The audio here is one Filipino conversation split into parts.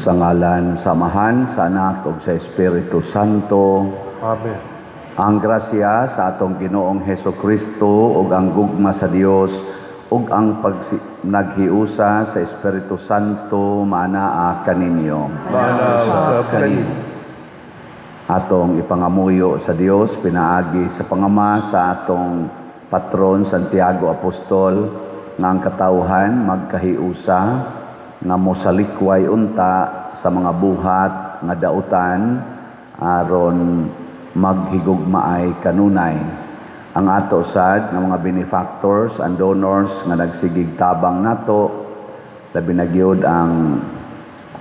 Sa ngalan sa Amahan, sa Anak, ug sa Espiritu Santo. Amen. Ang grasya sa atong Ginoong Hesukristo ug ang gugma sa Dios ug ang naghiusa sa Espiritu Santo maanaa kaninyo. Mana sa kanino. Atong ipangamuyo sa Dios pinaagi sa pangama sa atong patron Santiago Apostol nga ang katawhan magkahiusa nga mosalikway unta sa mga buhat nga dautan aron maghigugmaay kanunay. Ang ato sad nga mga benefactors and donors nga nagsigig tabang nato, labi na gyud ang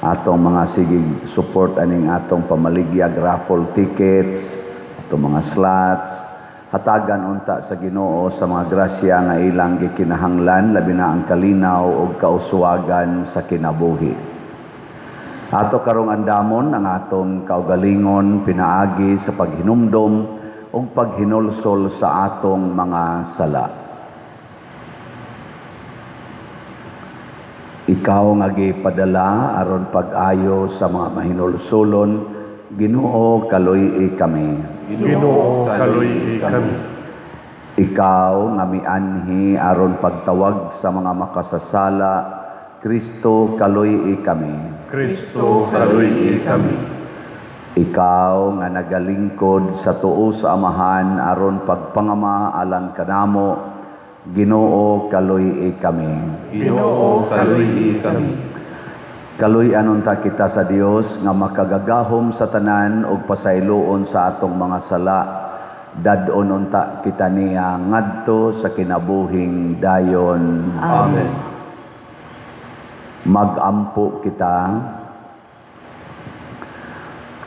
atong mga sigig support aning atong pamaligyag raffle tickets, atong mga slots, hatagan unta sa Ginoo sa mga grasya nga ilang gikinahanglan labi na ang kalinaw ug kauswagan sa kinabuhi. Ato karong andamon ang atong kaugalingon pinaagi sa paghinumdom ug paghinulsol sa atong mga sala. Ikaw nga gipadala aron pag-ayo sa mga mahinulsolon, Ginoo kaluy kami. Ginoo kaluy kami. Ikaw nga mianhi aron pagtawag sa mga makasasala, Kristo kaluy kami. Kristo kaluy kami. Ikaw nga nagalingkod sa tuo sa Amahan aron pagpangama alang kanamo, Ginoo kaluy kami. Ginoo kaluy kami. Kaluy-an unta kita sa Dios nga makagagahom sa tanan ug pasayloon sa atong mga sala. Dadon unta kita niya ngadto sa kinabuhing dayon. Amen. Magampo kita.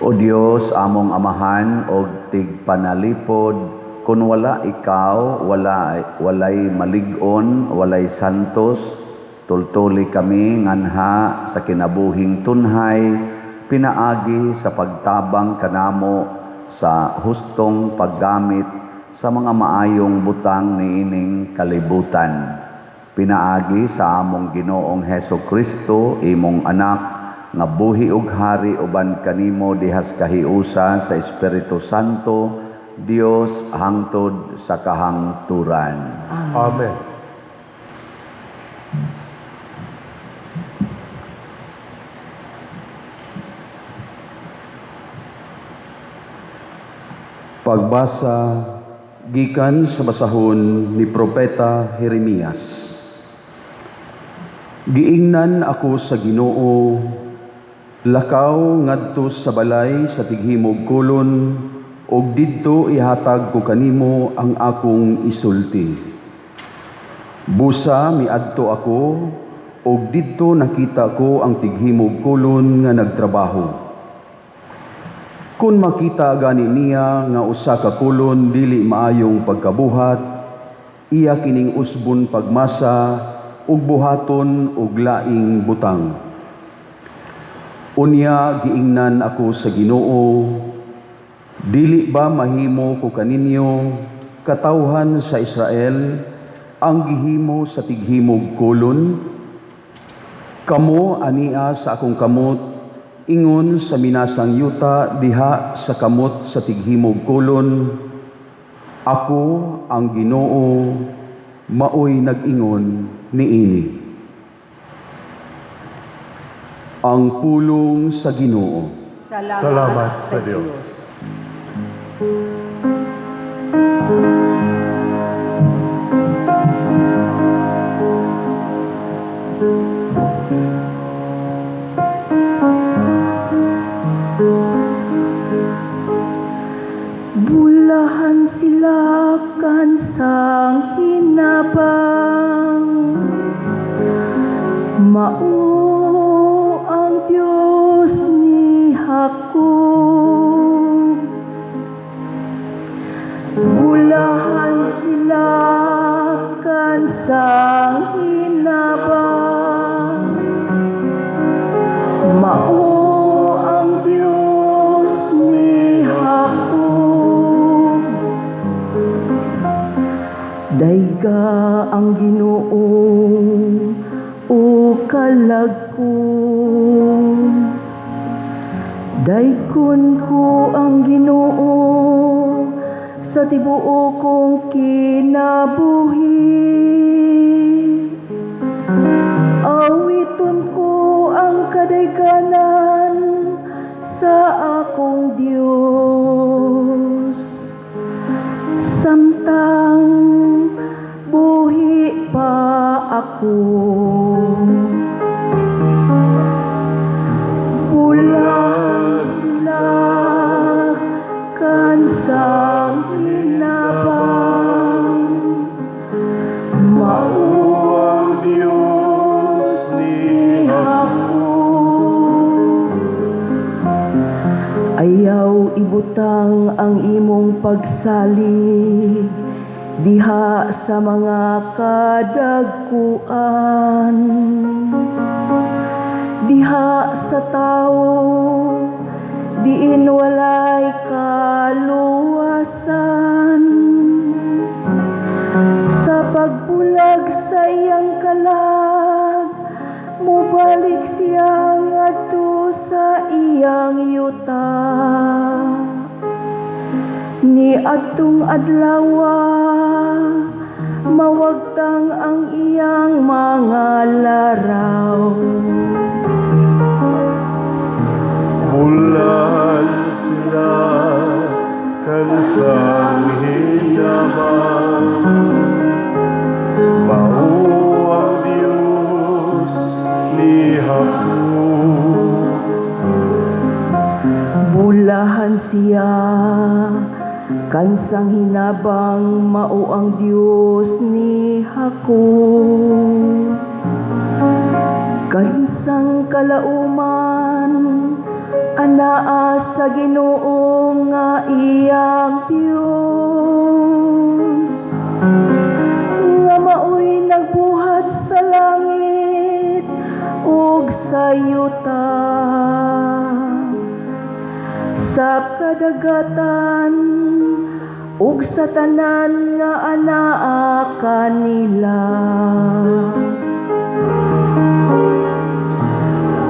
O Dios, among Amahan og tigpanalipod, kun wala ikaw, walay malig-on, walay santos, tultuli kami nganha sa kinabuhing tunhay, pinaagi sa pagtabang kanamo sa hustong paggamit sa mga maayong butang niining kalibutan. Pinaagi sa among Ginoong Hesukristo, imong anak, nga buhi ug hari uban kanimo dihas kahiusa sa Espiritu Santo, Dios hangtod sa kahangturan. Amen. Pagbasa gikan sa basahon ni Propeta Jeremias. Giingnan ako sa Ginoo, lakaw ngadto sa balay sa tighimog kulon, og didto ihatag ko kanimo ang akong isulti. Busa miadto ako, og didto nakita ko ang tighimog kulon nga nagtrabaho. Kung makita gani niya nga usa ka kulon dili maayong pagkabuhat, iya kining usbon pagmasa ug buhaton og laing butang. Unya giingnan ako sa Ginoo, dili ba mahimo ko kaninyo katawhan sa Israel ang gihimo sa tighimog kulon? Kamo ania sa akong kamot ingon sa minasang yuta diha sa kamot sa tighimog kulon, ako ang Ginoo, maoy nag-ingon niini. Ang pulong sa Ginoo. Salamat sa Diyos. Bulahan sila kansang hinabang, mao ang Diyos ni Jacob. Bulahan sila kansang hinabang, mao ang Diyos ni Jacob. Dayga ang Ginoo o kalagko, Daykon ko ang Ginoo sa tibuo kong kinabuhi. Awiton ko ang kadayganan sa akong Dios. Samtang buhi pa ako, bulan sila kansang hinabang. Mauwang Diyos ni ako, ayaw ibutang ang imong pagsalig diha sa mga kadagkuan, diha sa tao diin walay kaluwasan. Sa pagbulag sa iyang kalag, mubalik siya ngadto sa iyang yuta. Ni adtong adlawa, mawagtang ang iyang mga laraw. Bulan sila kansang hinabang. Mao ang Diyos ni ako. Bulahan siya kansang hinabang, mao ang Diyos ni Hakub. Kansang kalauman, anaa sa Ginoo nga iyang Diyos, nga maoy nagbuhat sa langit ug sa yuta, sa kadagatan ug sa tanan nga anaa kanila.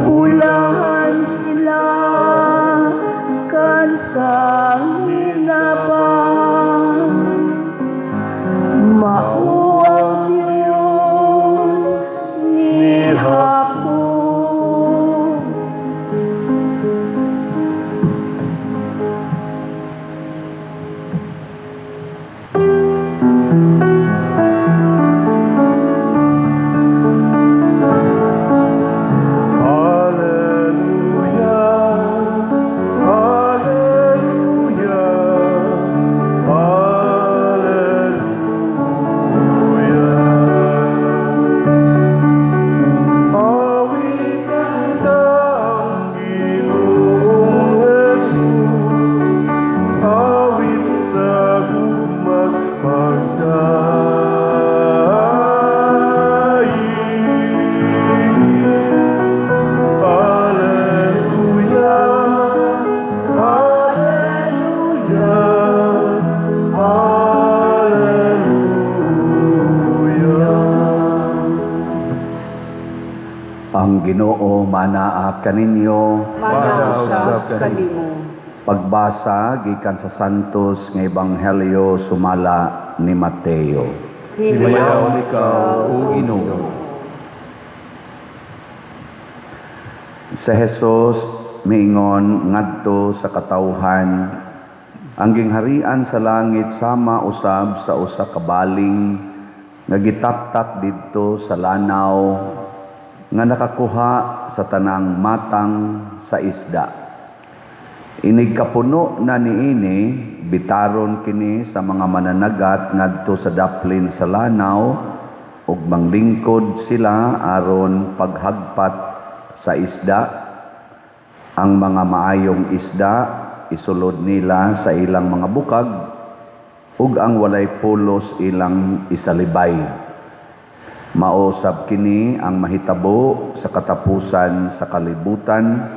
Ulahan sila kansang hinabang, mao ang Diyos ni Hakub. Ang Ginoo manaa kaninyo. Manausap kanimo. Pagbasa gikan sa Santos nga Ebanghelyo sumala ni Mateo. Himayaw ikaw, O Ginoo. Sa Jesus miingon ngadto sa katawhan, ang gingharian sa langit sama usab sa usa ka baling nga gitaktak didto sa lanaw nga nakakuha sa tanang matang sa isda. Inig kapuno na niini, bitaron kini sa mga mananagat ngadto sa daplin sa lanaw ug manglingkod sila aron paghagpat sa isda. Ang mga maayong isda isulod nila sa ilang mga bukag ug ang walay pulos ilang isalibay. Mausab kini ang mahitabo sa katapusan sa kalibutan.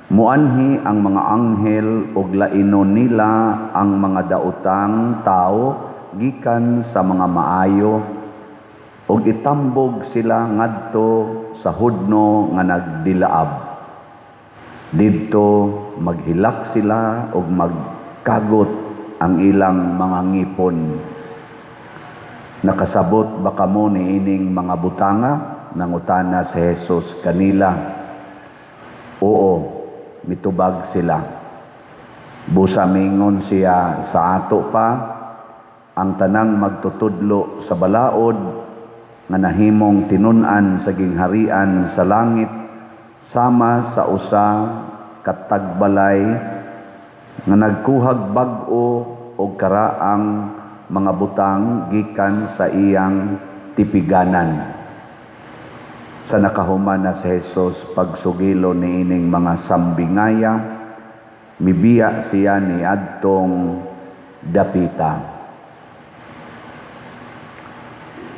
Muanhi ang mga anghel ug lainon nila ang mga daotang tao gikan sa mga maayo ug itambog sila ngadto sa hudno nga nagdilaab. Didto maghilak sila o magkagot ang ilang mga ngipon. Nakasabot ba kamo ni ining mga butanga? Nangutana si Jesus kanila. Oo, mitubag sila. Busa mingon siya sa ato pa, ang tanang magtutudlo sa balaod, nga nahimong tinunan sa gingharian sa langit, sama sa usa katagbalay, nga nagkuhag bag-o o karaang mga butang gikan sa iyang tipiganan. Sa nakahuman na si Jesus pagsugilo ni ining mga sambingaya, mibiya siya ni adtong dapita.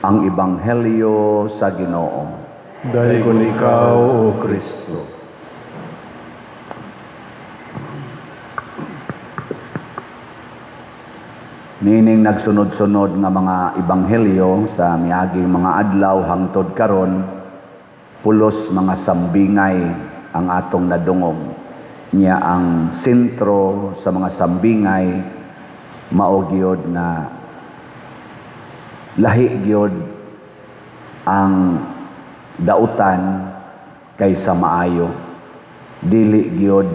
Ang Ebanghelyo sa Ginoo. Dahil kung ikaw, O Kristo. Nining nagsunod-sunod nga mga ebanghelyo sa miaging mga adlaw hangtod karon, pulos mga sambingay ang atong nadungog. Niya ang sentro sa mga sambingay mao gyud na lahi gyud ang dautan kaysa maayo. Dili gyud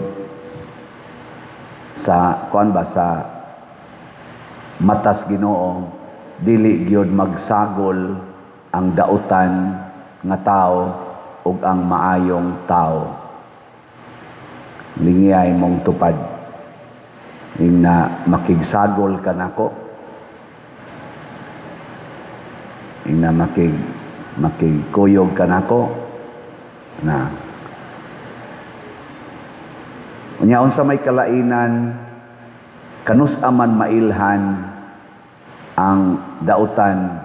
sa sa matas Ginoo, dili gyud magsagol ang dautan nga tao ug ang maayong tao. Lingiyay mong tupad ing na makigsagol ka nako, ing na makigkuyog ka nako na unyaon sa may kalainan kanus aman mailhan ang dautan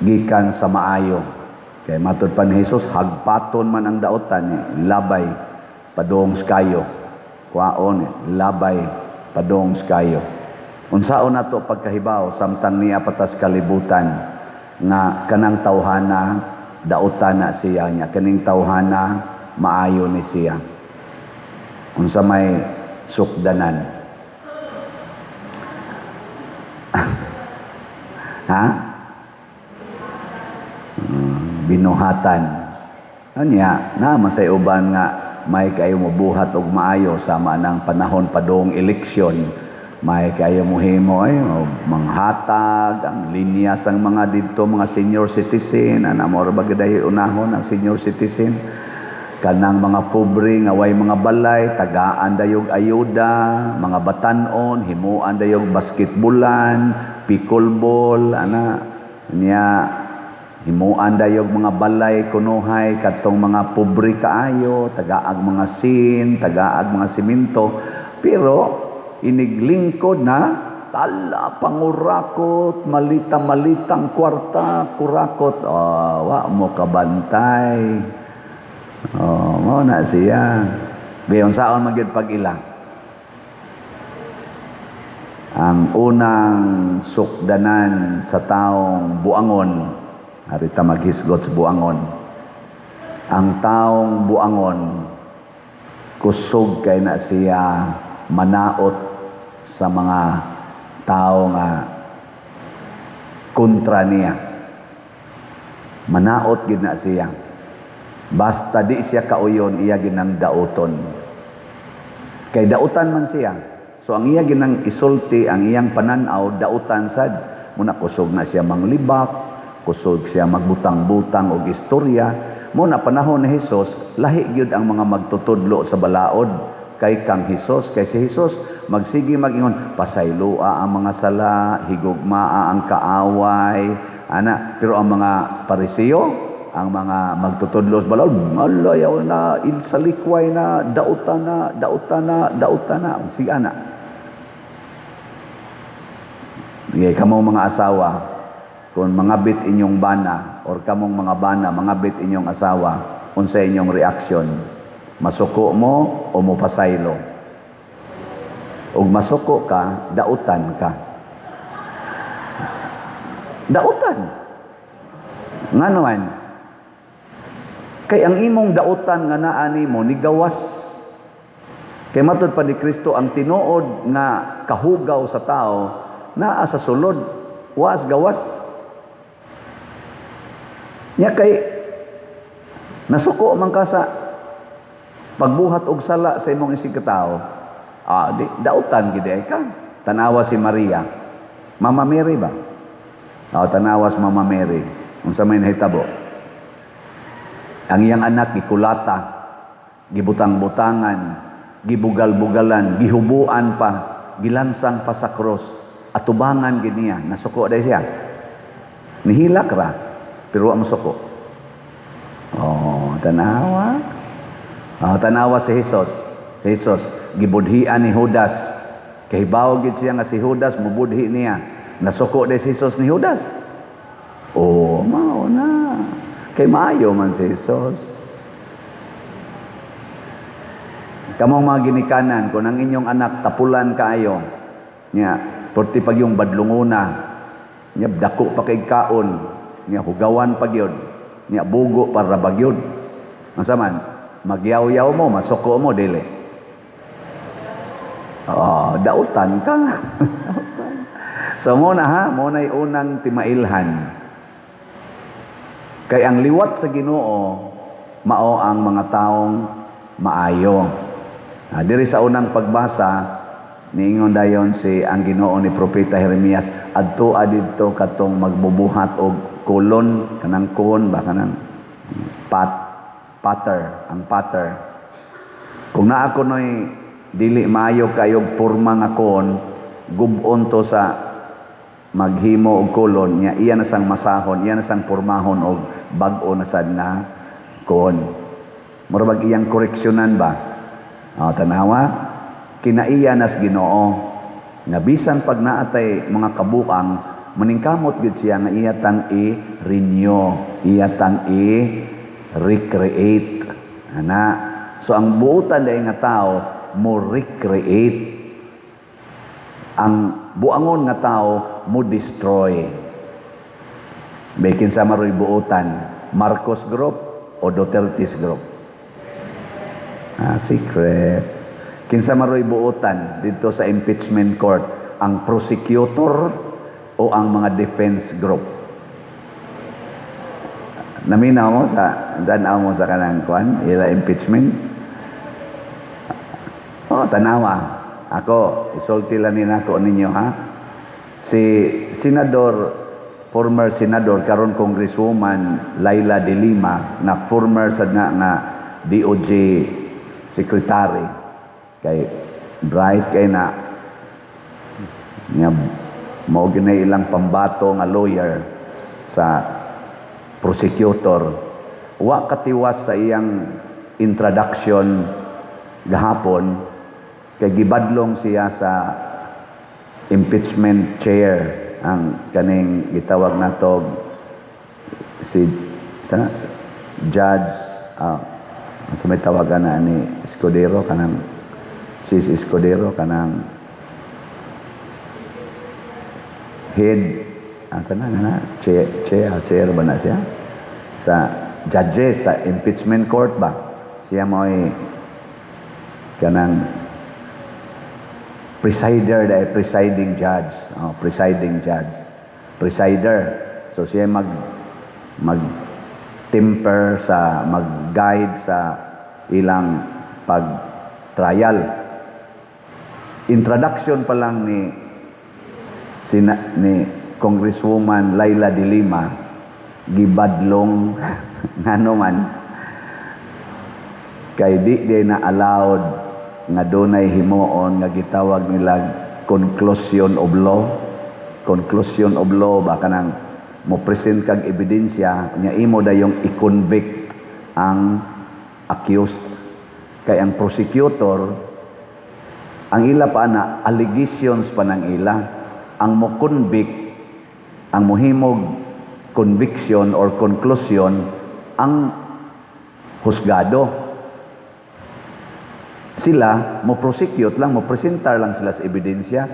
gikan sa maayo. Kay matud pa ni Jesus, hagpaton man ang dautan, labay padong skayo. Kuaon, labay padong skayo. Unsaon nato pagkahibaw samtang niya patas kalibutan nga kanang tawhana dautan na siya niya, kaning tawhana maayo ni siya. Unsa may sukdanan. Ha? Binuhatan. Anya, naman sa uban nga may kayo mobuhat og maayo sama ng panahon padong eleksyon. May kayo mohimo ay manghatag ang linya sang mga didto mga senior citizen, ana mo ra bagay unahon ang senior citizen. Kanang mga pobre nga way mga balay, tagaan dayog ayuda, mga batanon, himuan dayog basketbolan, pickleball, ana niya himuan dayog mga balay kunuhay katong mga pobre kaayo, tagaag mga sin, tagaag mga simento, pero iniglingkod na tala pangurakot, malita-malitang kwarta, kurakot, wa mo kabantay. Mao na siya. Gayon saon magyud pag-ila. Ang unang sukdanan sa taong buangon, harita maghisgot sa buangon. Ang taong buangon kusog kay na siya manaot sa mga tao nga kontra niya. Manaot gid na siya. Basta di siya kauyon, iya ginang dauton. Kay dautan man siya. So ang iya ginang isulti, ang iyang pananaw, dautan sad. Muna kusog na siya manglibak, kusog siya magbutang-butang og istorya. Muna panahon ni Jesus, lahi gyud ang mga magtutudlo sa balaod kay kang Jesus. Kay si Jesus magsigi magingon, pasayloa ang mga sala, higugmaa ang kaaway, ana. Pero ang mga Pariseo, ang mga magtutudlo sa balaod, malayaw na, ilsalikway na, dautan na, sige ana. Kamong mga asawa, kung mangabit inyong bana, or kamong mga bana, mangabit inyong asawa, unsa inyong reaksyon? Masuko mo o mo pasaylo? Ug masuko ka, dautan ka. Dautan. Nga naman, Kay ang imong dautan nga naa nimo ni gawas. Kay matud pa ni Kristo ang tinuod nga kahugaw sa tao naa sa sulod, was gawas. Nya kay nasuko man ka sa pagbuhat og sala sa imong isig katao. Di dautan gid ay ka. Tanawa si Maria. Mama Mary ba? Tanawas Mama Mary. Unsa may nahitabo? Ang iyang anak gikulata, gibutang-butangan, gibugal-bugalan, gihubuan pa, gilansang pa sa cross, atubangan gid niya, nasuko day siya. Nihilak ra, pero ang suko. Tanawa. Tanawa si Jesus. Jesus gibudhian ni Judas. Kahibaw gid siya nga si Judas mubudhi niya. Nasuko day si Jesus ni Judas. Mao na. Kay maayo man si Jesus. Kamong mga ginikanan, kung ang inyong anak tapulan kaayo, niya, porti pag yung badlunguna, niya, dako pa kay kaon, niya, hugawan pag yun, niya, bugo para bagyod. Masaman, magyaw-yaw mo, masuko mo, dili. Dautan ka. So muna muna'y unang timailhan. Kay ang liwat sa Ginoo mao ang mga taong maayo. Diri sa unang pagbasa niingon dayon si ang Ginoo ni propeta Jeremias adto adidto katong magbubuhat og kulon kanang kon ba kanang ang patter. Kung naa kunoy dili maayo kayog porma nga kon, gubon to sa maghimo og kulon nya iya na sang masahon, iya na sang pormahon og bag-o na sad na kon. Murag iyang koreksyonan ba? Tanawa, kinaiya nas Ginoo nga bisan pag naatay mga kabuang maningkamot gid siya nga iyatang i-renew, iyatang i-recreate. So ang buotan day nga tao mo recreate, ang buangon nga tao mo destroy. Bekin sa maroy buotan, Marcos Group o Duterte's Group? Secret. Kinsa maroy buotan dito sa impeachment court, ang prosecutor o ang mga defense group? Naminaw mo sa kanang kwan, ila impeachment? Tanawa. Ako, isulti lang nako ninyo ha. Si former senador, karon congresswoman Laila de Lima, na former sad nga DOJ secretary, kay bright kay na nga mao ginay ilang pambato nga lawyer sa prosecutor. Wa katiwas sa iyang introduction gahapon kay gibadlong siya sa impeachment chair, ang kaning gitawag nato si judge sa may tawagan na ni Escudero kanang si Escudero kanang head chair ba na siya sa judges sa impeachment court ba, siya mo'y kanang presiding judge. Presider. So siya mag-temper sa mag-guide sa ilang pag-trial. Introduction pa lang ni Congresswoman Laila de Lima, gibadlong ngano man kay di na allowed nga dunay himuon nga gitawag nila conclusion of law ba, kanang mo present kag ebidensya nya imo dayong i-convict ang accused. Kay ang prosecutor ang ila pa na allegations pa ng ila, ang mo convict, ang mohimog conviction or conclusion ang husgado. Sila mo prosecute lang, mo presentar lang sila sa ebidensya.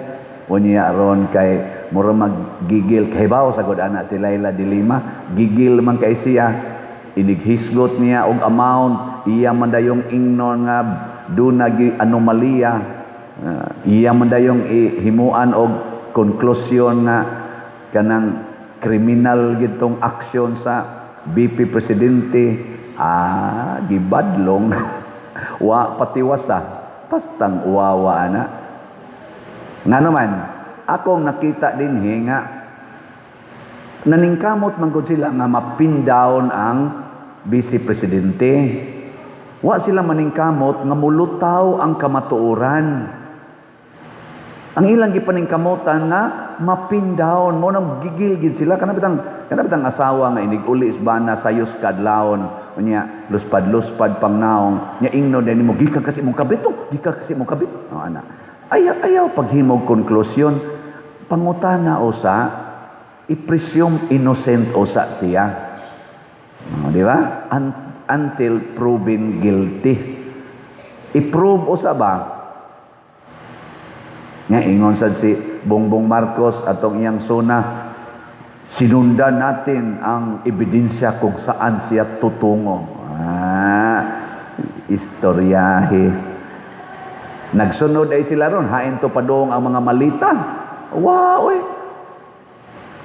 Unya aron kay mura maggigil kay bawo sagod ana si Laila de Lima, gigil man kay siya inighisgot niya og amount, iya man dayong ingnon nga dunagi anomalya, iya man dayong himuan og konklusyon nga kanang kriminal gitong aksyon sa VP Presidente, gibadlong wa patiwasa, pastang uwawa na. Nga naman, akong nakita din nga naningkamot man gud sila nga mapin down ang Vice Presidente. Wa sila maningkamot nga mulutaw ang kamatuoran. Ang ilang gipaningkamutan nga mapin down mo nang gigil sila kanabitang asawa nga iniguli isbana sayos kadlawon unya luspad pang naong nya ingno din mo gikan kasi mong kabit o ana ayaw paghimog konklusyon pangutana usa i-presume innocent usa siya, di ba, until proven guilty. I-prove usa ba nga ingon sad si Bongbong Marcos atong iyang suna, sinundan natin ang ebidensya kung saan siya tutungo. Istoryahe. Nagsunod ay sila ron, hain to padong ang mga malita. Wow,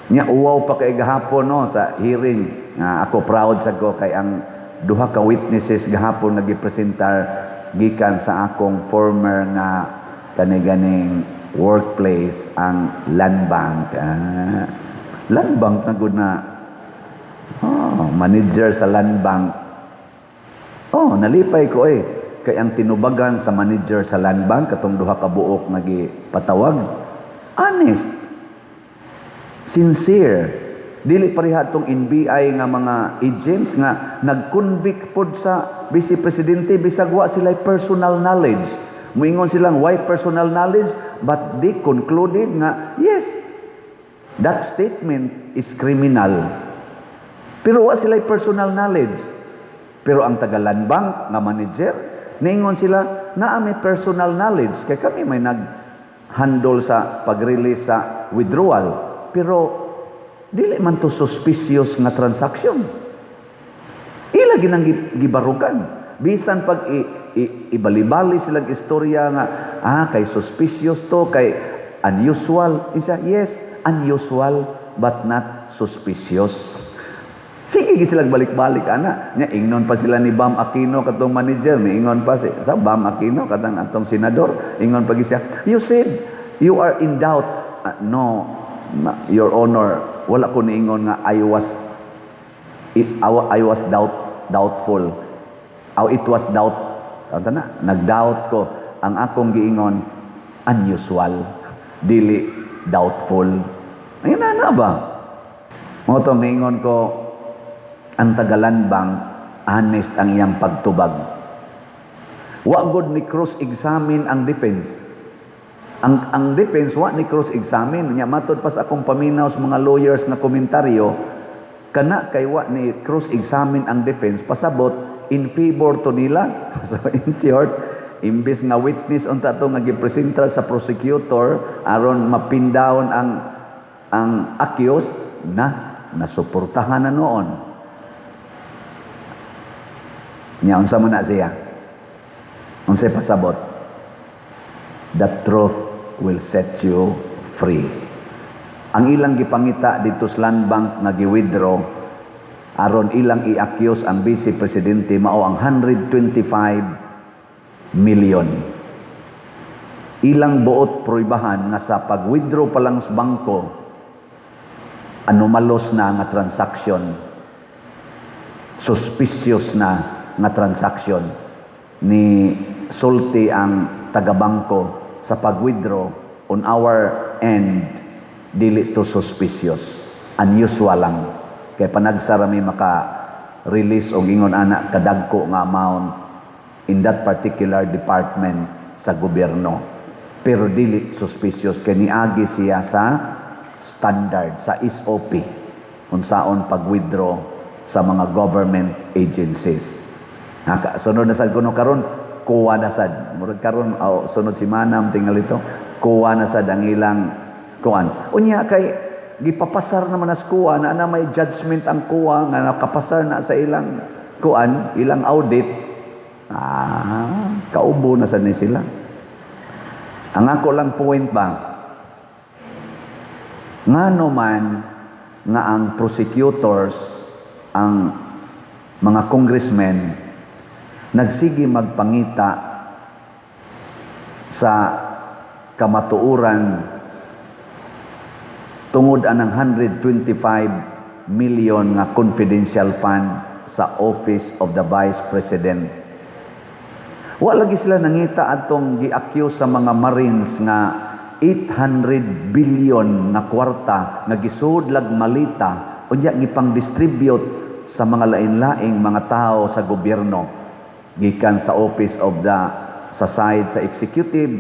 nya uwaw pa kay gahapon no sa hearing nga ako proud sa ko kay ang duha ka witnesses gahapon nagipresentar gikan sa akong former nga kaniganing workplace ang land bank. Land bank na gud na manager sa land bank. Nalipay ko kay ang tinubagan sa manager sa land bank katong duha ka buok nagipatawag. Honest. Sincere. Dili pareha tong NBI nga mga agents nga nag-convict pod sa Vice Presidente bisag wa sila personal knowledge. Moingon silang why personal knowledge, but they concluded nga yes, that statement is criminal. Pero wa sila personal knowledge. Pero ang taga-land bank nga manager, niingon sila na may personal knowledge kay kami may nag-handle sa pag-release sa withdrawal. Pero dili man to suspicious nga transaction. Ila ginang gibarugan. Bisan pag ibali-bali silang istorya nga kay suspicious to, kay unusual. Isa, yes, unusual but not suspicious. Sige silang balik-balik ana. Nya ingnon pa sila ni Bam Aquino katong manager, ni ingon pa sa Bam Aquino katong atong senador, ingon pa siya, you said you are in doubt. No, Your Honor, wala ko niingon nga I was doubtful. It was doubt. Nag-doubt ko. Ang akong giingon, unusual. Dili doubtful. Ayun na ba? Mo to niingon ko, ang tagalan bang honest ang iyang pagtubag. Wa gud ni cross-examine ang defense. Ang defense wa ni cross-examine. Nya matod pa sa akong paminaw sa mga lawyers nga komentaryo, kana kay wa ni cross-examine ang defense pasabot in favor to nila. So in short, imbis nga witness unta to nga gipresenta sa prosecutor aron mapin down ang accused nasuportahan na noon. Nya unsa man na siya? Unsay pasabot? The truth will set you free. Ang ilang gipangita dito sa land bank nga gi-withdraw aron ilang i-accuse ang Vice Presidente mao ang 125 million. Ilang buot proibahan nga sa pag-withdraw pa lang sa bangko, anomalos na nga transaction, suspicious na nga transaction ni sulti ang taga-bangko sa pag-withdraw on our end, dili to suspicious, unusual lang. Kaya panagsarami maka-release o ingon ana kadagko nga amount in that particular department sa gobyerno. Pero dili suspicious kay niagi siya sa standard, sa SOP unsaon pag-withdraw sa mga government agencies. Sunod na sad kuno karon, kuha na sad. Murag karon sunod si Manam tingal ito, kuha na sad ang ilang kuan. Unya kay gipapasar naman as kuha na may judgment ang kuha nga nakapasar na sa ilang kuan, ilang audit. Kaubo na sa ni sila. Ang ako lang point ba, ngano man nga ang prosecutors, ang mga congressmen, nagsigi magpangita sa kamatuuran tungod anang 125 million nga confidential fund sa Office of the Vice President. Wa lagi sila nangita atong gi-accuse sa mga Marines nga 800 billion nga kwarta nga gisudlag malita unya gipang-distribute sa mga lain-laing mga tao sa gobyerno gikan sa Office of the sa side sa executive,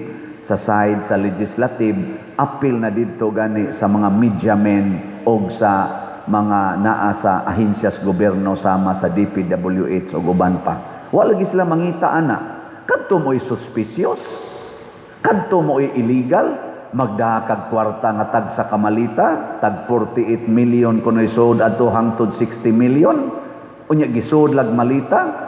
sa side sa legislative, apil na dito gani sa mga media men o sa mga naa sa ahensyas gobyerno sama sa DPWH o uban pa. Wa lagi sila mangita ana. Kadto mo'y suspicious. Kadto mo'y illegal. Magdahakag kwarta nga tag sa kamalita, tag 48 million kuno isod adto hangtod 60 million. Unya gisud lag malita.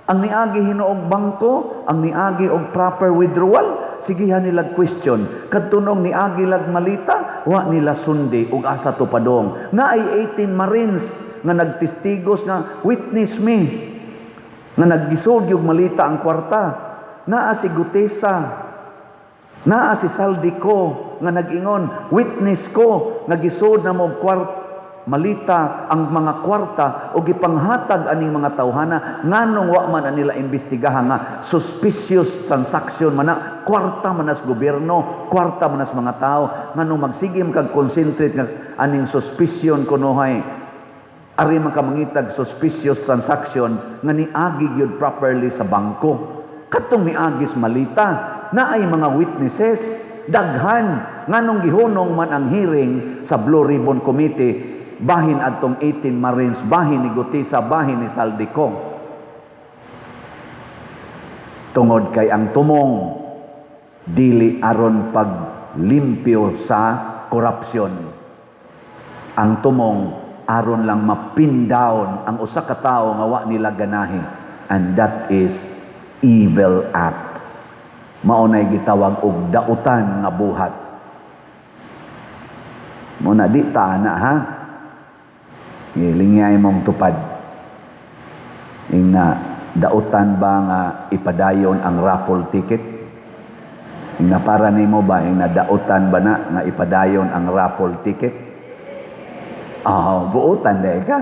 Ang niagi hinuog bangko, ang niagi og proper withdrawal, sigihan nila question. Kadtunong niagi lag malita, wa nila sundi og asa to padong. Naay 18 Marines nga nagtistigos nga witness me nga naggisod yung malita ang kwarta. Naa si Gutesa, naa si Saldico nga nag-ingon, witness ko nga gisod na mo malita ang mga kwarta o gipanghatag aning mga tawhana nganong wa man nila imbestigahan nga suspicious transaction man na kwarta man as gobyerno, kwarta man as mga tao nganong magsigim kag concentrate nga aning suspicion kunohay ari man ka mangitag suspicious transaction nga niagi gyud properly sa bangko. Katong niagis malita naay mga witnesses daghan nganong gihunong man ang hearing sa Blue Ribbon Committee bahin adtong 18 Marines, bahin ni Gutesa, bahin ni Saldico. Tungod kay ang tumong dili aron paglimpyo sa korupsyon. Ang tumong aron lang mapin down ang usa ka tawo nga wa nila ganahi, and that is evil act. Mao nay gitawag og dautan nga buhat. Mo na di ta na ha. Ilingay mong tupad. Ing na dautan ba nga ipadayon ang raffle ticket? Ing na para nimo ba ing na dautan ba na nga ipadayon ang raffle ticket? Buutan day ka.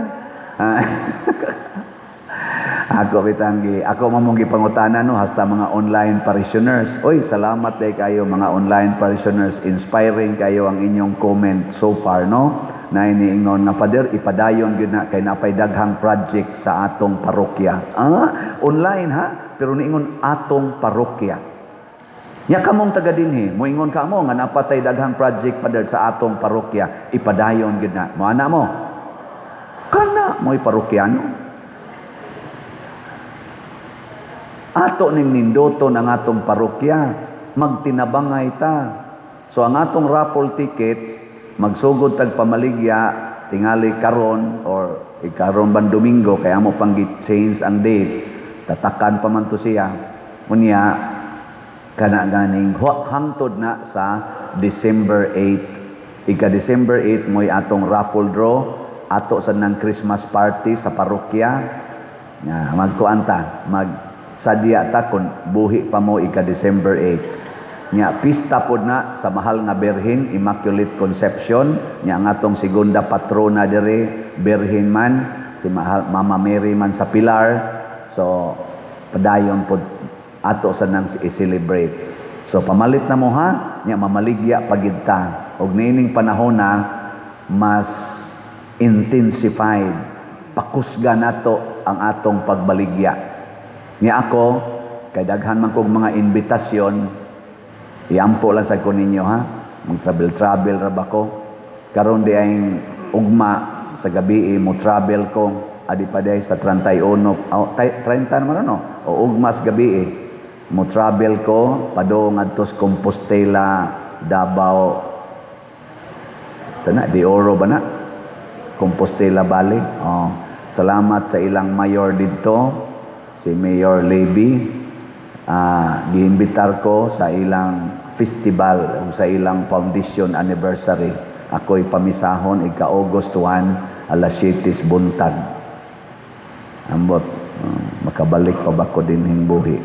Ako bitanggi, ako mamong gipangutana no hasta mga online parishioners. Oy, salamat day kayo mga online parishioners, inspiring kayo ang inyong comment so far no. Na iniingon na Father, ipadayon gyud na kay napay daghang project sa atong parokya. Online ha, pero niingon atong parokya. Nya kamong taga dinhi, moingon ka mo nga napatay daghang project Father sa atong parokya, ipadayon gyud na. Mo ana mo. Kana mo'y parokyano. Ato ning nindoto ng atong parokya, magtinabangay ta. So ang atong raffle tickets magsugod tag pamaligya tingali karon or ikaron ban Domingo kaya mo pang change ang date tatakan pa man to siya unya kana ganing hangtod na sa December 8 December 8 mo'y atong raffle draw ato sa nang Christmas party sa parokya nga magkuanta sadya ta kun buhi pa mo December 8 nya pista pod na sa mahal nga Birhen, Immaculate Conception, nya ang atong segunda patrona dire, Birhen man, si mahal Mama Mary man sa Pilar. So padayon pod ato sa nang i-celebrate. So pamalit na mo ha, nya mamaligya pagid ta. Og niining panahon na mas intensified pakusga nato ang atong pagbaligya. Nya ako kay daghan man kog mga invitasyon. Iampo lang sa ko ninyo ha. Mag-travel ra ba ko? Karon di ay ugma sa gabi mo travel ko adi pa day sa 31 30 naman ano o ugma sa gabi mo travel ko padong adto sa Compostela, Davao, Sana, di oro ba na? Compostela Valley. Oh. Salamat sa ilang mayor dito, si Mayor Levy. Giimbitar ko sa ilang festival o sa ilang foundation anniversary. Ako'y pamisahon ika-August 1, alas 7 buntag. Ambot, makabalik pa ba ko din himbuhi?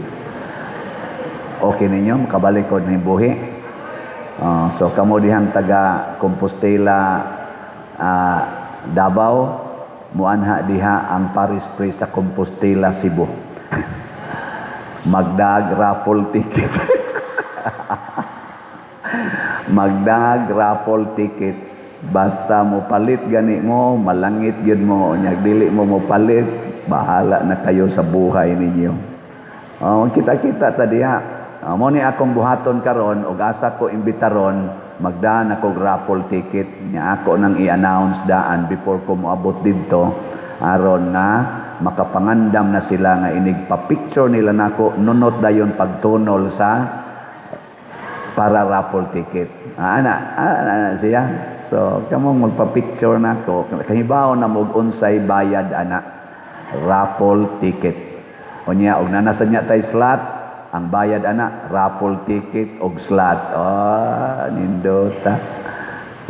Okay ninyo, makabalik ko din himbuhi? So, kamo dihang taga Compostela, Davao, muanha diha ang Paris Praise sa Compostela, Cebu. Magdag raffle ticket. Magdag raffle tickets. Basta mo palit gani mo, malangit yun mo. Nyag dili mo palit, bahala na kayo sa buhay ninyo. Kita-kita tadiha. Mo ni akong buhaton karon og asa ko imbitaron, magdaan ako raffle ticket. Nya ako nang i-announce daan before ko moabot didto aron na makapangandam na sila nga inigpa-picture nila nako nunot dayon pagtunol sa para raffle ticket. Ana siya. So kamong magpa-picture nako kahibaw na mo unsay bayad ana raffle ticket. Unya og nanasa niya tay slot. Ang bayad ana raffle ticket og slot. Nindota.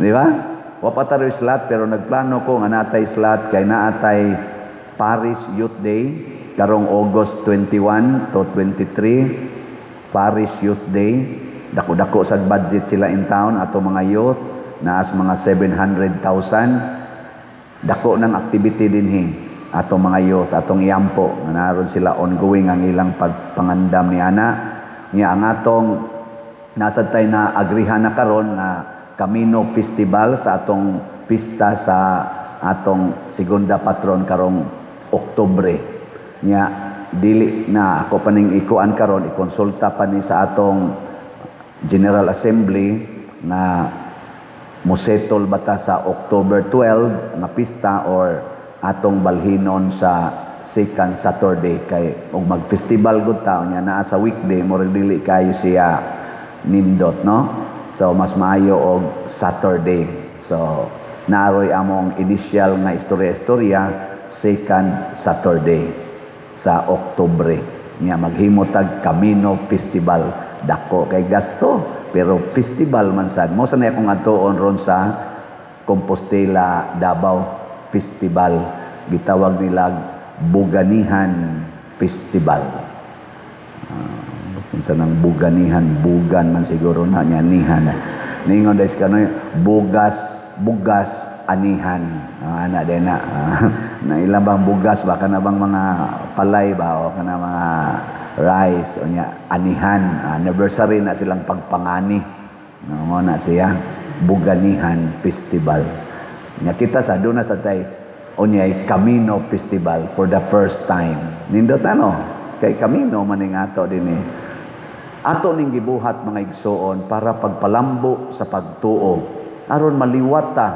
Di ba? Wa pa tayo slot pero nagplano ko nga natay slot kay naatay Paris Youth Day karong August 21 to 23. Paris Youth Day. Dako-dako sa budget sila in town ato mga youth naas mga 700,000. Dako ng activity dinhi ato mga youth, atong iyampo, nga naroon sila ongoing ang ilang pagpangandam ni ana. Nga ang atong nasad tayo na agrihan na karon nga Camino Festival sa atong pista sa atong segunda patron karong Oktubre. Nga dili na ako paning ikuan karon, ikonsulta pa ni sa atong General Assembly na mosettle bata sa October 12 nga pista or atong balhinon sa second Saturday kay og mag-festival gud ta nya naa sa weekday mo dili kayo siya nindot, no? So mas maayo og Saturday. So naroy among initial nga istorya second Saturday sa Oktubre. Nya maghimo tag Camino Festival. Dako kay gasto pero festival man sad. Mo sanay akong adtuon ron sa Compostela, Davao Festival. Gitawag nila Buganihan Festival. Kung saan ang Buganihan, bugan man siguro na niya, nihan. Ningon dahil kano'y bugas, anihan. Anak din na. Na ilang bang bugas, baka na bang mga palay ba, o kana mga rice, o niya, anihan. Anniversary na silang pagpangani. Mo na siya, Buganihan Festival. Nya kita sa doon na sa tay onyay Camino Festival for the first time. Nindot ano? Kay Camino maning ato din eh. Ato ning gibuhat mga igsoon para pagpalambo sa pagtuo aron maliwat ta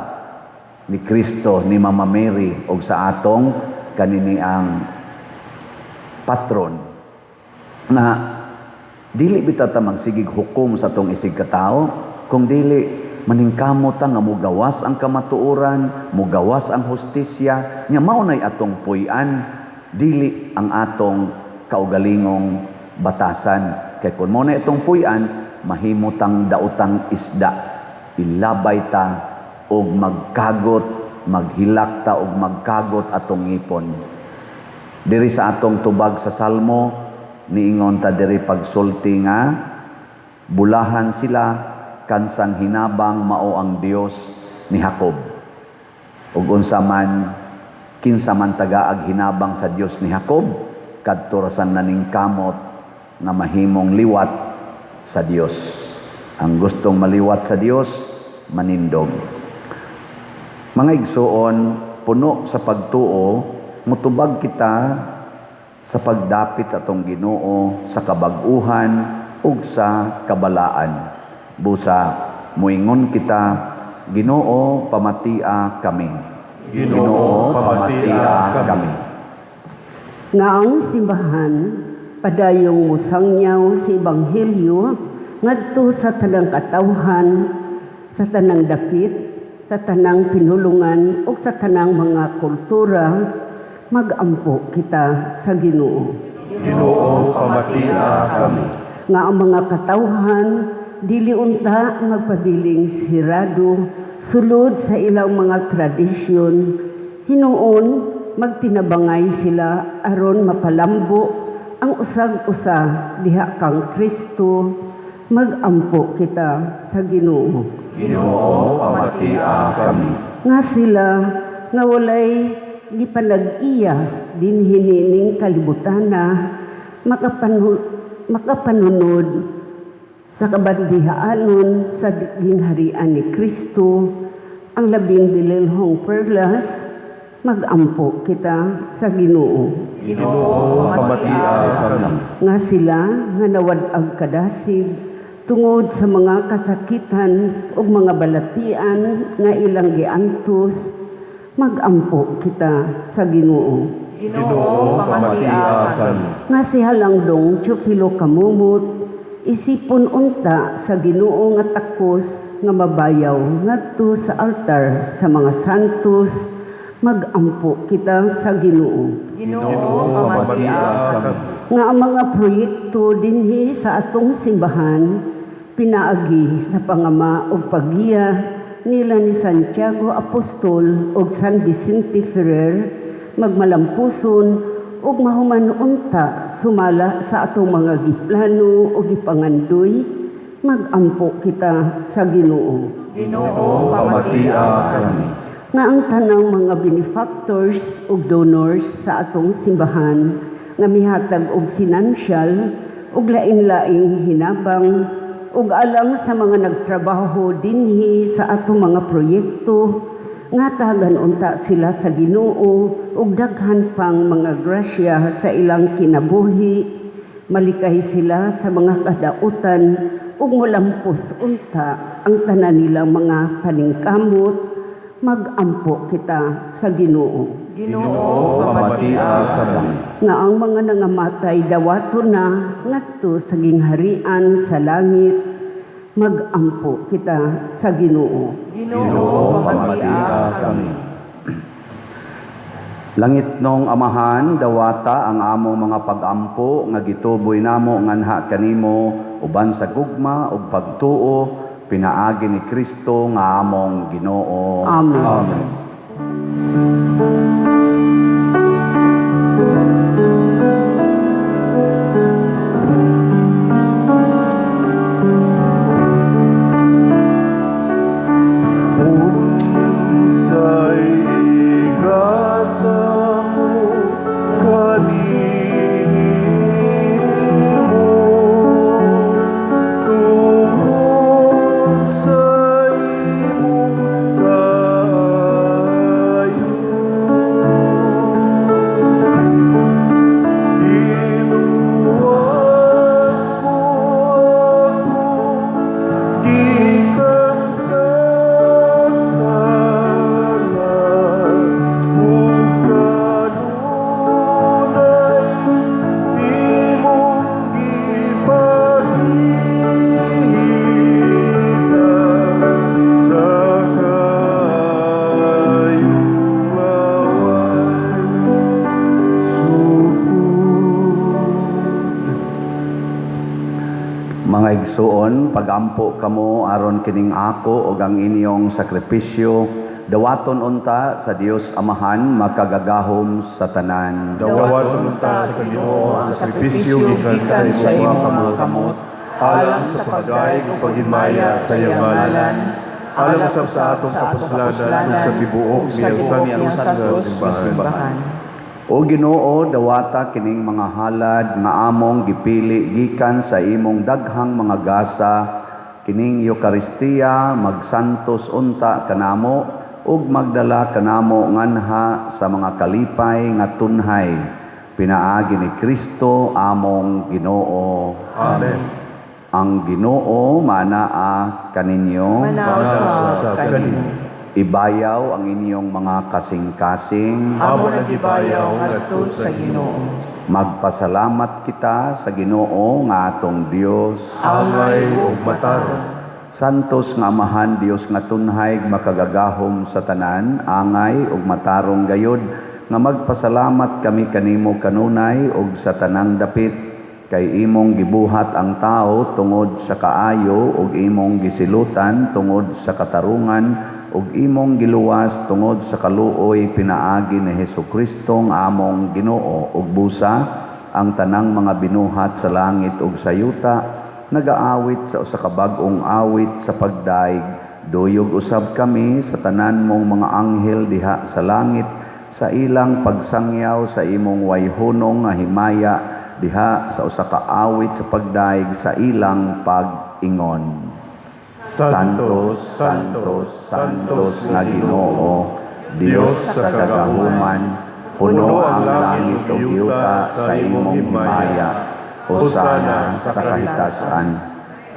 ni Kristo ni Mama Mary og sa atong kanini ang patron na dili bitaw ta magsigig hukom sa tong isig katao kung dili maningkamot nga mugawas ang kamatuoran, mugawas ang hustisya, nya maunay atong puy-an, dili ang atong kaugalingong batasan. Kay kung maunay atong puy-an, mahimutang daotang isda, ilabay ta og magkagot, maghilak ta og magkagot atong ngipon. Diri sa atong tubag sa Salmo, niingon ta diri pagsulti nga bulahan sila kansang hinabang mao ang Dios ni Jacob. Ug unsa man kinsa man tagaag hinabang sa Dios ni Jacob kadto rasan naning kamot nga mahimong liwat sa Dios. Ang gustong maliwat sa Dios manindog. Mga igsoon, puno sa pagtuo, mutubag kita sa pagdapit sa atong Ginoo sa kabag-uhan ug sa kabalaan. Busa muingon kita, Ginoo pamatia kami. Ginoo pamatia kami. Nga ang simbahan padayong musangyaw sa Ebanghelyo ngadto sa tanang katawhan, sa tanang dapit, sa tanang pinulungan ug sa tanang mga kultura, magampo kita sa Ginoo. Ginoo, pamatia kami. Nga ang mga katawhan dili unta magpabiling sirado sulod sa ilang mga tradisyon, hinuon magtinabangay sila aron mapalambo ang usag-usa diha kang Kristo. Magampo kita sa Ginoo. Ginoo, pamatia kami. Nga sila nga walay gipanag-iya din hinining kalibutana makapanunod sa kabadbihaanon sa gingharian ni Kristo, ang labing bililhong perlas, magampo kita sa Ginoo. Ginoo, pamatia kami. Nga sila nga nawad-ag kadasig tungod sa mga kasakitan ug mga balatian nga ilang giantos, magampo kita sa Ginoo. Ginoo, pamatia kami. Nga si Halangdong Teofilo Kamumot, isipon unta sa Ginoo nga takos nga mabayaw ngadto sa altar sa mga santos, magampo kita sa Ginoo. Ginoo, pamatia kami. Nga ang mga proyekto dinhi sa atong simbahan pinaagi sa pangama ug paggiya nila ni Santiago Apostol ug San Vicente Ferrer, magmalampuson ug mahuman unta sumala sa atong mga giplano ug gipangandoy, magampo kita sa Ginoo. Ginoo, pamatia kami. Nga ang tanang mga benefactors ug donors sa atong simbahan nga mihatag og financial ug laing-laing hinabang ug alang sa mga nagtrabaho dinhi sa atong mga proyekto, nga tagan unta sila sa Ginoo ug daghan pang mga grasya sa ilang kinabuhi, malikay sila sa mga kadautan ug molampos unta ang tanan nilang mga paningkamot, magampo kita sa Ginoo. Ginoo, pamatia kami. Nga ang mga nangamatay dawato na ngadto sa gingharian sa langit, magampo kita sa Ginoo. Ginoo, pamatia kami. Langit nong Amahan, dawata ang among mga pag-ampo nga gituboy namo nganha kanimo uban sa gugma ug pagtuo pinaagi ni Kristo nga among Ginoo. Amen. Amen. Unsay igasa mo kanimo, tungod sa imong kayo. Iluwas mo ako, gikan sa Mga igsuon, pagampo kamo aron kining ako ug ang inyong sakripisyo, dawaton unta sa Dios Amahan makagagahom sa tanan. Dawaton unta sa Ginoo ang sakripisyo gikan sa imong mga kamot, alang sa pagdaig ug paghimaya sa iyang ngalan, alang usab sa atong kapuslanan ug sa tibuok niyang ang santos nga simbahan. O Ginoo, dawata kining mga halad nga among gipili gikan sa imong daghang mga gasa, kining Eucharistia magsantos unta kanamo ug magdala kanamo nganha sa mga kalipay nga tunhay. Pinaagi ni Kristo among Ginoo. Amen. Ang Ginoo manaa kaninyo. Manasa sa kanimo. Ibayaw ang inyong mga kasing-kasing. Amo nagibayaw ngadto sa Ginoo. Magpasalamat kita sa Ginoo nga atong Dios. Angay ug matarong. Santos nga Amahan Dios nga tunhay makagagahom sa tanan, angay ug matarong gayod nga magpasalamat kami kanimo kanunay ug sa tanang dapit kay imong gibuhat ang tao tungod sa kaayo ug imong gisilutan tungod sa katarungan ug imong giluwas tungod sa kaluoy pinaagi ni Hesukristo nga among Ginoo ug busa ang tanang mga binuhat sa langit ug sa yuta nagaawit sa usa ka bag-ong awit sa pagdaig. Duyog usab kami sa tanan mong mga anghel diha sa langit sa ilang pagsangyaw sa imong wayhunong nga himaya diha sa usa ka awit sa pagdaig sa ilang pag-ingon. Santos, Santos, Santos nga Ginoo, Dios sa kagahuman, puno ang langit ug yuta sa imong himaya. Hosana sa kahitasan,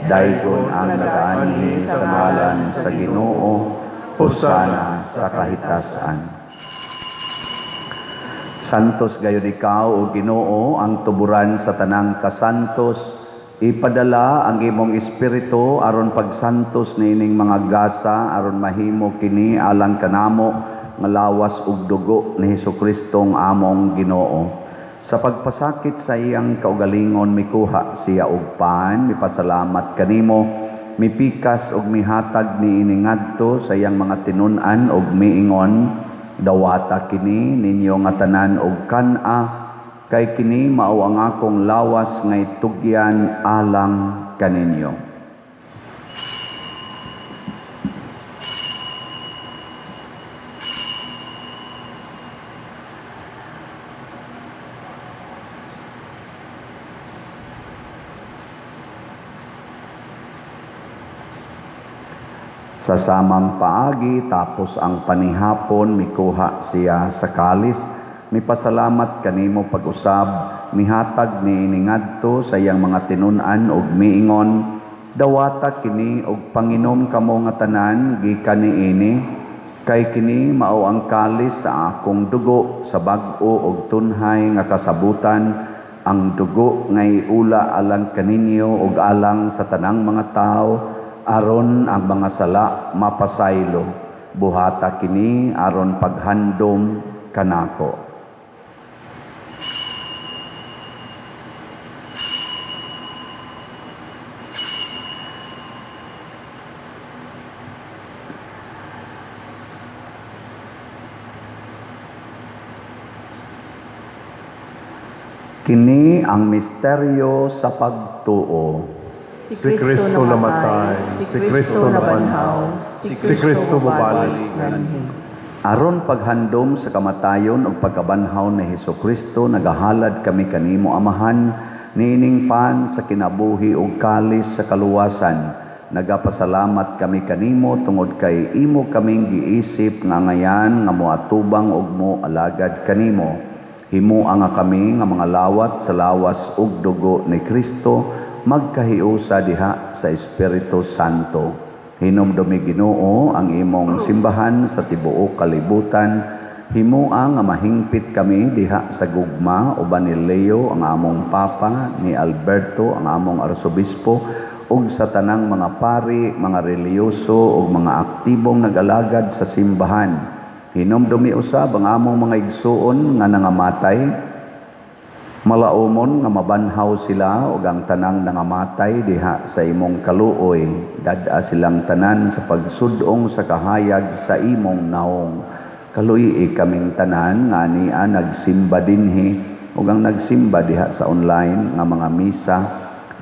daygon ang nagaanhi sa ngalan sa Ginoo, Hosana sa kahitasan. Santos gayud ikaw o Ginoo ang tuburan sa tanang kasantos, ipadala ang imong espiritu aron pagsantos niining mga gasa aron mahimo kini alang kanamo nga lawas ug dugo ni Hesukristo ang among Ginoo. Sa pagpasakit sa iyang kaugalingon mikuha siya og pan, mipasalamat kanimo, mipikas og mihatag ni iningadto sa iyang mga tinun-an og miingon, dawata kini ninyo nga tanan og kan-a, kay kini mao ang akong lawas nga itugyan alang kaninyo. Sa samang paagi tapos ang panihapon mikuha siya sa kalis, mipasalamat kanimo pag-usab, mihatag ni iningadto sa iyang mga tinun-an ug miingon, dawata kini og panginom kamo nga tanan gikan niini, kay kini mao ang kalis sa akong dugo sa bag-o ug tunhay nga kasabutan, ang dugo nga iula alang kaninyo ug alang sa tanang mga tao, aron ang mga sala mapasaylo, buhata kini aron paghandom kanako. Kini ang misteryo sa pagtuo. Si Kristo namatay, si Kristo nabanhaw, si Kristo mabalik nganhi. Aron paghandom sa kamatayon ug pagkabanhaw ni Hesukristo, nagahalad kami kanimo Amahan, niining pan sa kinabuhi ug kalis sa kaluwasan. Nagapasalamat kami kanimo tungod kay imo kaming giisip nga ngayan nga moatubang ug moalagad kanimo. Himua nga kami nga mga lawat sa lawas ug dugo ni Kristo, magkahiusa diha sa Espiritu Santo. Hinumdumi Ginoo ang imong simbahan sa tibuok kalibutan. Himua nga mahingpit kami diha sa gugma uban ni Leo ang among Papa, ni Alberto ang among Arsobispo, ug sa tanang mga pari, mga reliyoso ug mga aktibong nag-alagad sa simbahan. Hinumdumi usab ang among mga igsuon nga nangamatay, malaumon nga mabanhaw sila ug ang tanang nangamatay diha sa imong kaluoy, dad-a silang tanan sa pagsudong sa kahayag sa imong naong. Kaluyi kaming tanan nga niya nagsimba dinhi ug ang nagsimba diha sa online nga mga misa.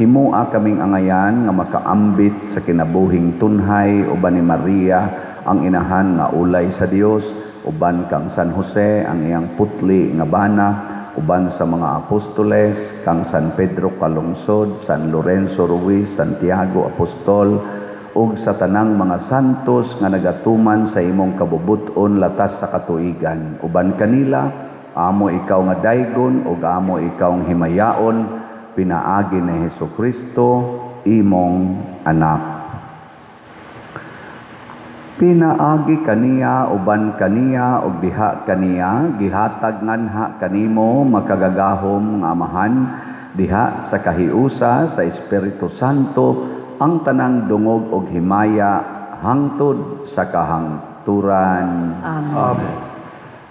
Himua kaming angayan nga makaambit sa kinabuhing tunhay uban ni Maria ang inahan nga ulay sa Dios, uban kang San Jose ang iyang putli nga bana, uban sa mga apostoles, kang San Pedro Calungsod, San Lorenzo Ruiz, Santiago Apostol, ug sa tanang mga santos nga nagatuman sa imong kabubuton latas sa katuigan. Uban kanila, amo ikaw nga daygon ug amo ikaw nga himayaon, pinaagi ni Hesukristo, imong anak. Pinaagi kaniya uban kaniya ug diha kaniya gihatag nganha kanimo makagagahom nga Amahan diha sa kahiusa sa Espiritu Santo ang tanang dungog og himaya hangtod sa kahangturan. Amen.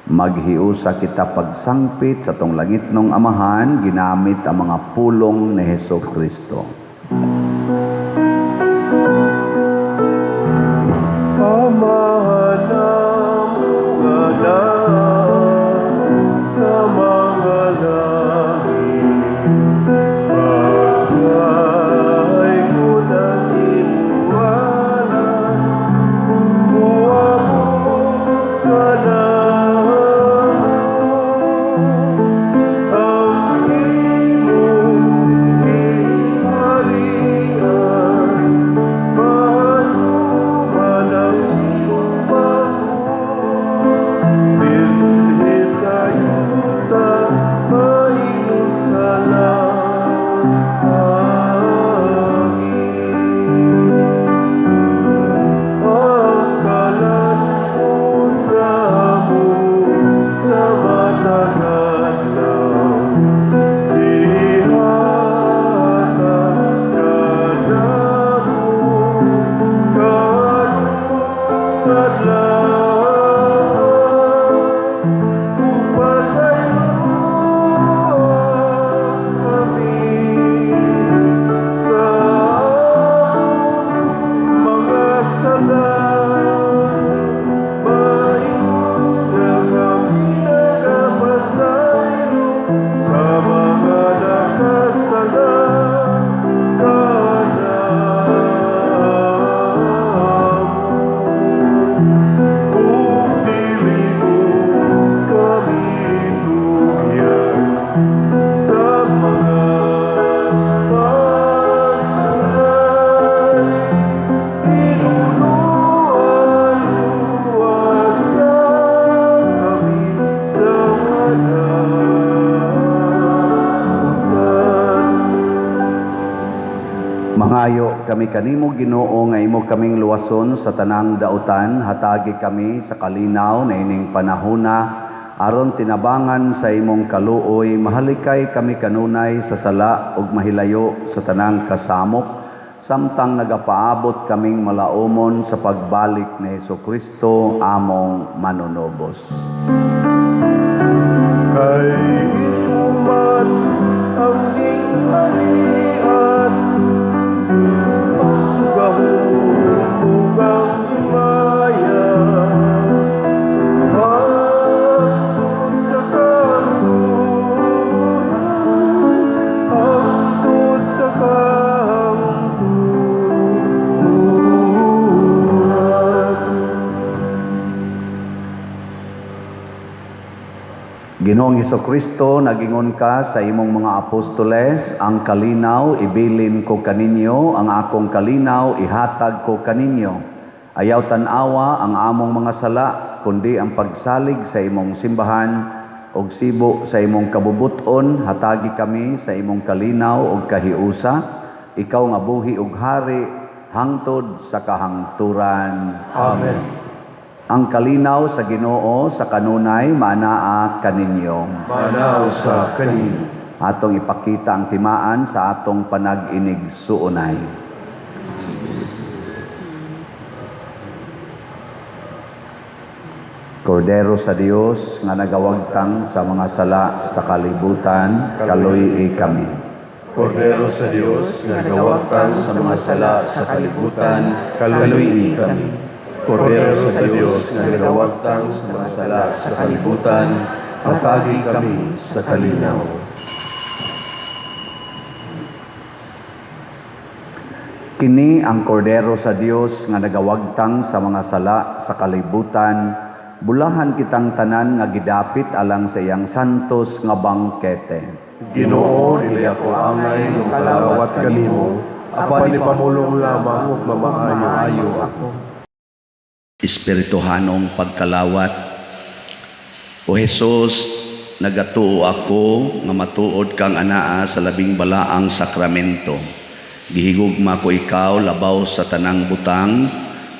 Maghiusa kita pagsangpit sa tong langitnong Amahan ginamit ang mga pulong ni Hesus Kristo. Amahan mo sa mga langit, pagkay ko ng iwanan, buwabot ka na. Ang iyong harian, panuman ang iyong pagod, bilhi sa yuta, mainom sa ang kalanon na mo sa matagal lang, ihatag ka na mo kalungad lang. Tupasay mo kami sa mga sala, mainom na kami nagapasaylo sa mga nakasala ka na kung dili mo kami tugyan sa mga pagsulay, inunuan-luwasan kami sa kanabutan. Mangayo kami kanimo Ginoo nga imo kaming luwason sa tanang dautan, hatagi kami sa kalinaw na ining panahona aron tinabangan sa imong kaluoy, mahalikay kami kanunay sa sala ug mahilayo sa tanang kasamok, samtang nagapaabot kaming malaumon sa pagbalik ni Hesukristo among manunobos. Kay imo man ang gingharian, ang gahumog ang himaya, hangtod sa kahangturan, hangtod sa kahangturan. Ginoong Hesukristo, nagingon ka sa imong mga apostoles, ang kalinaw ibilin ko kaninyo, ang akong kalinaw ihatag ko kaninyo. Ayaw tanawa ang among mga sala, kundi ang pagsalig sa imong simbahan og sibo sa imong kabubuton, hatagi kami sa imong kalinaw og kahiusa, ikaw nga buhi ug hari hangtod sa kahangturan. Amen. Ang kalinaw sa Ginoo sa kanunay manaa kaninyo. Manaw sa kanino. Atong ipakita ang timaan sa atong panag-inig suunay. Kordero sa Dios nga nagawagtang sa mga sala sa kalibutan, kaluy kami. Kordero sa Diyos, nga nagawagtang sa mga sala sa kalibutan, kaluy kami. Kordero sa Diyos, nga nagawagtang sa mga sala sa kalibutan, hatagi kami sa kalinaw. Kini ang kordero sa Dios nga nagawagtang sa mga sala sa kalibutan, bulahan kitang tanan nga gidapit alang sa iyang santos nga bangkete. Ginoo, dili ako angay ng kalawat kanimo, apan ipamulong lamang ug mamaayo ako. Espirituhanong pagkalawat. O Jesus, nagatuo ako nga matuod kang anaa sa labing balaang sakramento. Gihigugma ko ikaw labaw sa tanang butang,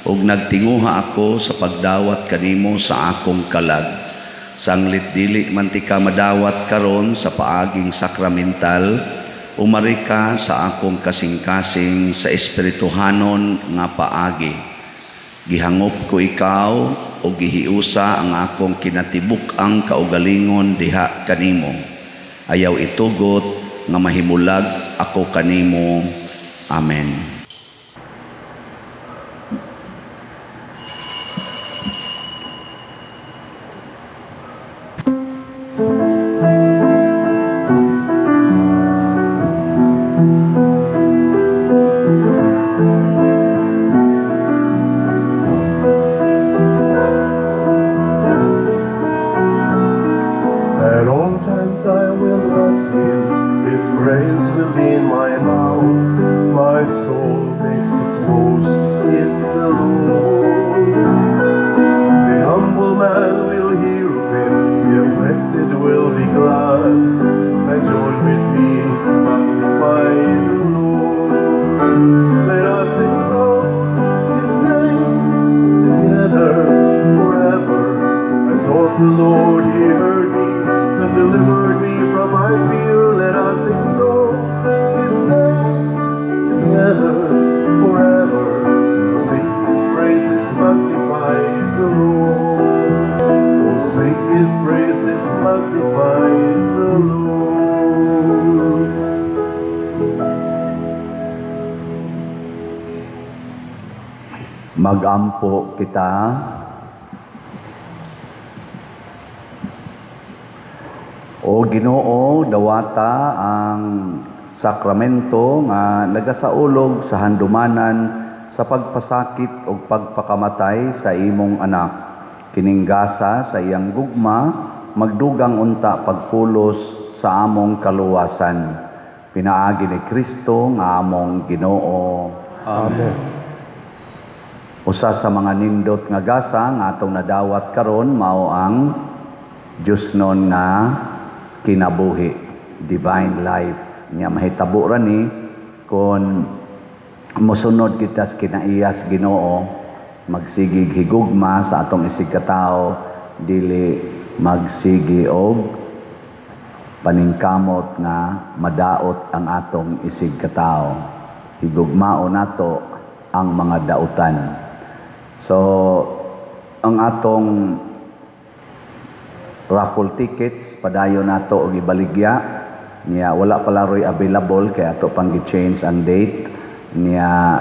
ug nagtinguha ako sa pagdawat kanimo sa akong kalag. Sanglit dili man ti ka madawat karon sa paaging sakramental, umari ka sa akong kasing-kasing sa espirituhanon nga paagi. Gihangop ko ikaw o gihiusa ang akong kinatibuk-ang kaugalingon diha kanimo. Ayaw itugot nga mahimulag ako kanimo. Amen. At all times I will bless him, his praise will be in my mouth. My soul makes its boast in the Lord. The humble man will hear of it, the afflicted will be glad, and join with me to magnify the Lord. Let us exalt his name together forever. I sought the Lord, he heard me, and delivered me from my fear. Let us exalt his name together forever. To sing his praises, magnify the Lord. Oh, sing his praises, magnify the Lord. Magampo kita. O Ginoo, dawata ang sakramento nga nagasaulog sa handumanan sa pagpasakit o pagpakamatay sa imong anak. Kininggasa sa iyang gugma, magdugang unta pagpulos sa among kaluwasan. Pinaagi ni Kristo nga among Ginoo. Amen. Usa sa mga nindot nga gasa nga atong nadawat karon mao ang Diosnon nga kinabuhi, divine life. Nya mahitabo ra ni kon mosunod kita sa kinaiyas Ginoo, magsigig higugma sa atong isig katao, dili magsigi og paningkamot nga madaot ang atong isig katao. Higugmao nato ang mga dautan. So, ang atong raffle tickets, padayon nato og ibaligya. Niya wala pala roy available kaya ato pang gi-change ang date. Niya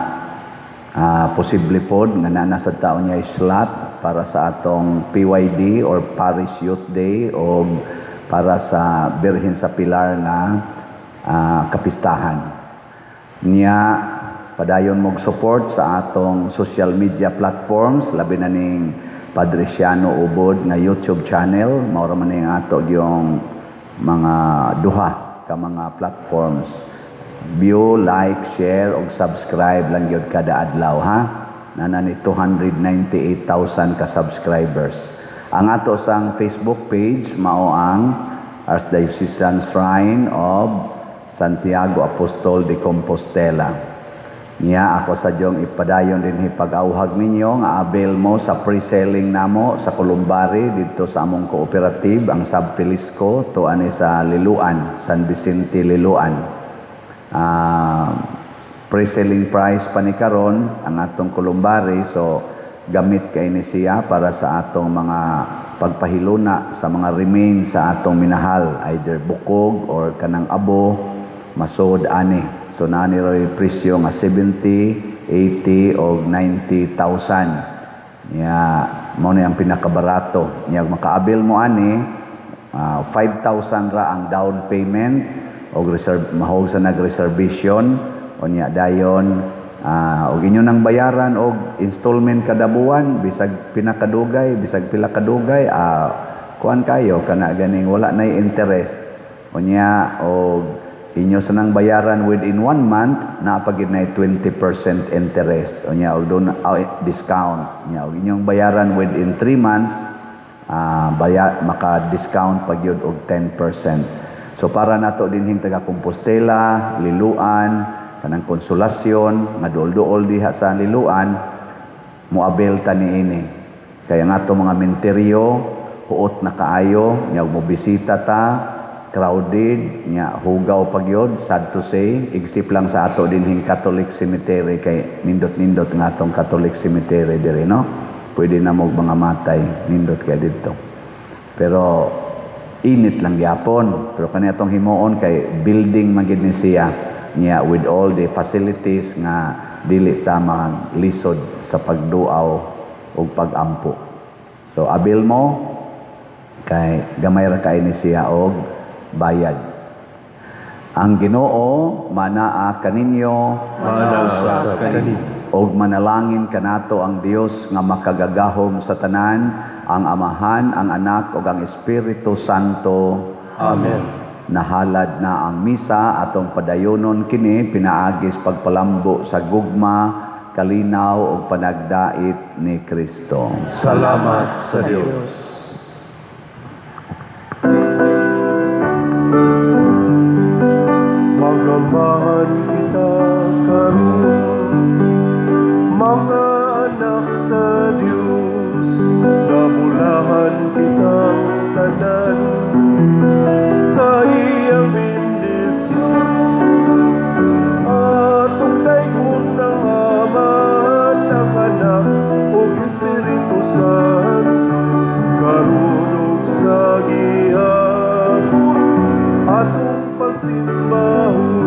posible pod nga naa sa taon niya slot para sa atong PYD or Parish Youth Day o para sa Birhen sa Pilar nga kapistahan. Niya padayon mog support sa atong social media platforms, labi na ning Padre Siano Ubod nga YouTube channel. Maura man ning ato yung mga duha ka mga platforms. View, like, share ug subscribe lang gyud kada adlaw ha. Nana ni 298,000 ka subscribers. Ang ato sang Facebook page mao ang Archdiocesan Shrine of Santiago Apostol de Compostela. Niya ako sa diyong ipadayon din hipag-auhag ninyo nga avail mo sa pre-selling namo sa Columbari dito sa among cooperative ang Sub Filisco to ani sa Liluan, San Vicente Liluan. Pre-selling price pa ni karon ang atong Columbari, so gamit kay ni siya para sa atong mga pagpahiluna sa mga remains sa atong minahal, either bukog or kanang abo, masod ani. So nani ray presyo nga 70, 80 o 90,000. Nya mao ni ang pinakabarato. Nya makaabil mo ani 5,000 ra ang down payment og mahog sa nag-reservation o nya dayon og inyo nang bayaran og installment kada buwan bisag pinakadugay bisag pila kadugay kuan kayo kana ganing wala nay interest o nya og inyo sa nang bayaran within 1 month na pagid na 20% interest o nya og doon discount nya og inyong bayaran within 3 months maka-discount pagyud og 10%. So para nato dinhing taga Compostela, Liluan, kanang Konsolasyon nga duol-duol diha sa Liluan moabel ta niini. Kaya nga to mga menteryo huot na kaayo nya mo bisita ta crowded, nya hugaw pagyod, sad to say, igsip lang sa ato dinhing Catholic Cemetery kay nindot-nindot nga atong Catholic Cemetery diri, no? Pwede na mo mga matay, nindot kaya dito. Pero init lang gyapon. Pero kani atong himuon kay building man gid ni siya niya with all the facilities nga dili ta lisod sa pagduaw ug pagampo. So abil mo kay gamay ra kay ni siya og bayad. Ang Ginoo manaa kaninyo Mana sa kanin. og manalangin kanato ang Dios nga makagagahom sa tanan, ang Amahan, ang Anak ug ang Espiritu Santo. Amen. Nahalad na ang misa atong padayonon kini pinaagis pagpalambo sa gugma, kalinaw ug panagdait ni Kristo. Salamat sa Diyos. Magamahan kita karon, mga anak sa Diyos, nabulahan kitang tanan sa iyang bendisyon. Atong daykon ng Ama, ng Anak, o Espiritu Santo, karon ug sa gihapon, atong pagsimbahon.